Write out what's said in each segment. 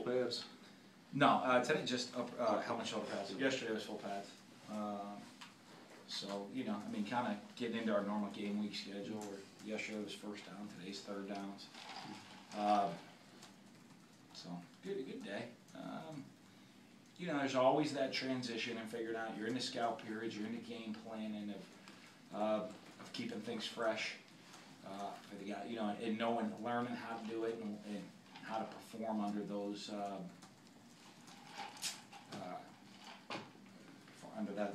pads? No, today just helmet shoulder pads. Yesterday was full pads. So, you know, I mean, kind of getting into our normal game week schedule where yesterday was first down, today's third downs. So, good day. You know, there's always that transition and figuring out you're in the scout periods, you're in the game planning of keeping things fresh for the guy, you know, and knowing, learning how to do it and how to perform under those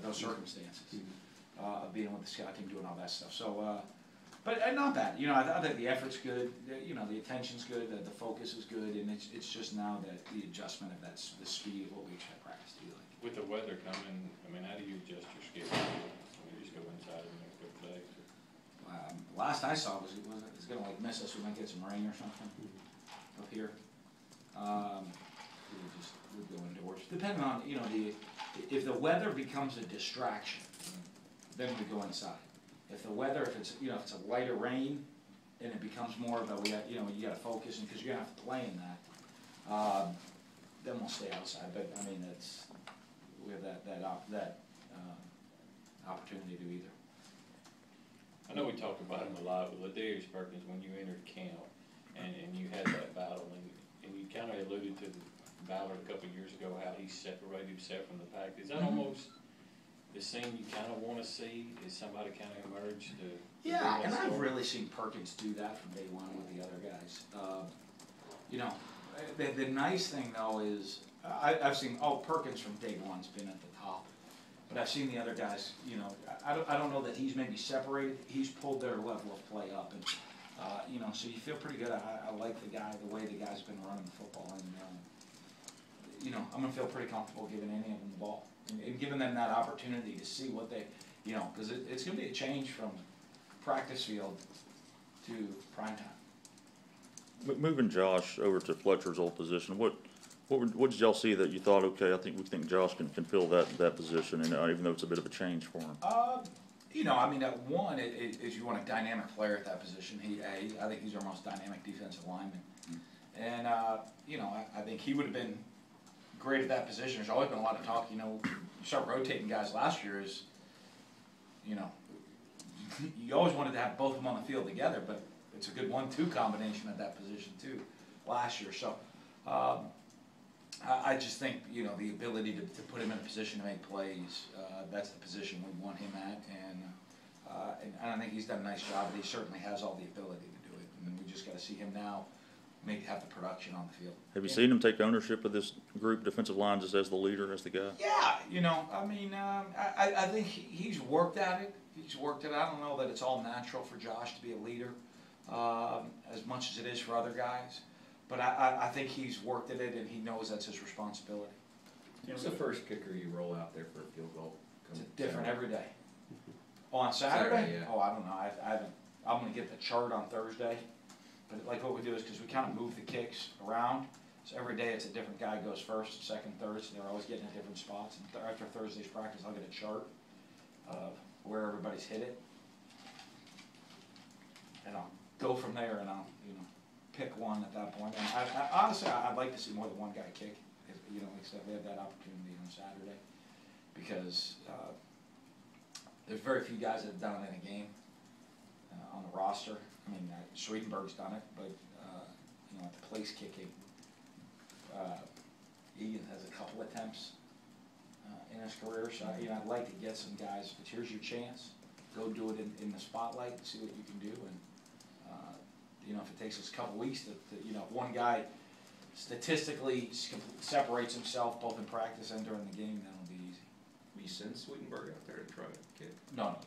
those circumstances. Being with the scout team, doing all that stuff. So, but not bad. You know, I think the effort's good. You know, the attention's good. The focus is good, and it's just now that the adjustment of the speed of what we expect practice to be like. With the weather coming, I mean, how do you adjust your schedule? You just go inside and go play. Last I saw was it's going to like miss us. We might get some rain or something up here. We'd go indoors, depending on, you know, if the weather becomes a distraction, then we go inside. If the weather, if it's a lighter rain, and it becomes more of a you got to focus, and because you're gonna have to play in that, then we'll stay outside. But I mean, we have that opportunity to do either. I know we talked about him a lot with Ladarius Perkins when you entered camp, and you had that battle, and you kind of alluded to the battle a couple of years ago, how he separated himself from the pack. Is that almost the scene you kind of want to see? Is somebody kind of emerge to? Yeah, and I've really seen Perkins do that from day one with the other guys. You know, the nice thing though is I've seen Perkins from day one's been at the top, but I've seen the other guys. You know, I don't know that he's maybe separated. He's pulled their level of play up, and you know, so you feel pretty good. I like the way the guy's been running the football, and you know, I'm gonna feel pretty comfortable giving any of them the ball. And giving them that opportunity to see what they, you know, because it's going to be a change from practice field to prime time. Moving Josh over to Fletcher's old position, what did y'all see that you thought, okay, we think Josh can fill that position, and even though it's a bit of a change for him? You know, I mean, one is you want a dynamic player at that position. I think he's our most dynamic defensive lineman, and you know, I think he would have been great at that position. There's always been a lot of talk, you know, you start rotating guys last year is, you know, you always wanted to have both of them on the field together, but it's a good 1-2 combination at that position too last year. So I just think, you know, the ability to put him in a position to make plays, that's the position we want him at, and I think he's done a nice job, and he certainly has all the ability to do it, and we just got to see him now have the production on the field. Have you seen him take ownership of this group, defensive line, just as the leader, as the guy? Yeah, you know, I mean, I think he's worked at it. He's worked it. I don't know that it's all natural for Josh to be a leader as much as it is for other guys, but I think he's worked at it, and he knows that's his responsibility. What's the first kicker you roll out there for a field goal? It's different every day. On Saturday? Yeah. Oh, I don't know. I'm going to get the chart on Thursday. But like what we do is, because we kind of move the kicks around, so every day it's a different guy goes first, second, third, so they're always getting in different spots. And after Thursday's practice, I'll get a chart of where everybody's hit it, and I'll go from there, and I'll pick one at that point. And honestly, I'd like to see more than one guy kick, except we had that opportunity on Saturday, because there's very few guys that have done it in a game on the roster. I mean, Swedenberg's done it, but at the place kicking, Egan has a couple attempts in his career. So I'd like to get some guys. But here's your chance. Go do it in the spotlight and see what you can do. And if it takes us a couple weeks to if one guy statistically separates himself both in practice and during the game, that'll be easy. Will you send Swedenberg out there to try to kick? No.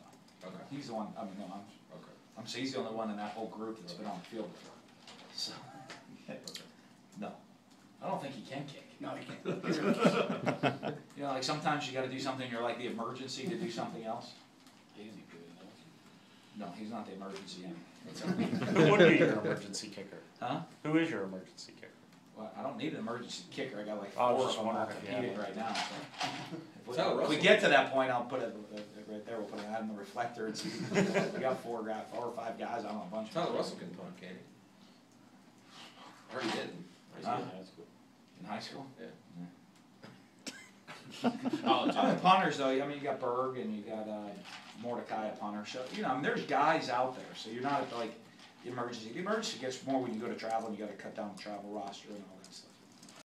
Okay. He's the one. I mean, no, okay. He's the only one in that whole group that's been on the field before. So, no. I don't think he can kick. No, he can't. Like sometimes you got to do something, you're like the emergency to do something else. He's good enough. No, he's not the emergency. Who would be your emergency kicker? Huh? Who is your emergency kicker? Well, I don't need an emergency kicker. I got like I was 4 just of them wondering if you orthopedic had right now. So. If we Russell. get to that point, I'll put it right there. We'll put it out in the reflector and see. We got 4 or 5 guys. I don't know, a bunch. Tyler Russell can punt, can he? Or he didn't. That's cool. In high school? Yeah. College. I mean, punters though, I mean, you got Berg and you got, Mordecai, a punter, so, you know, I mean, there's guys out there, so you're not at like the emergency. The emergency gets more when you go to travel and you gotta cut down the travel roster and all that stuff.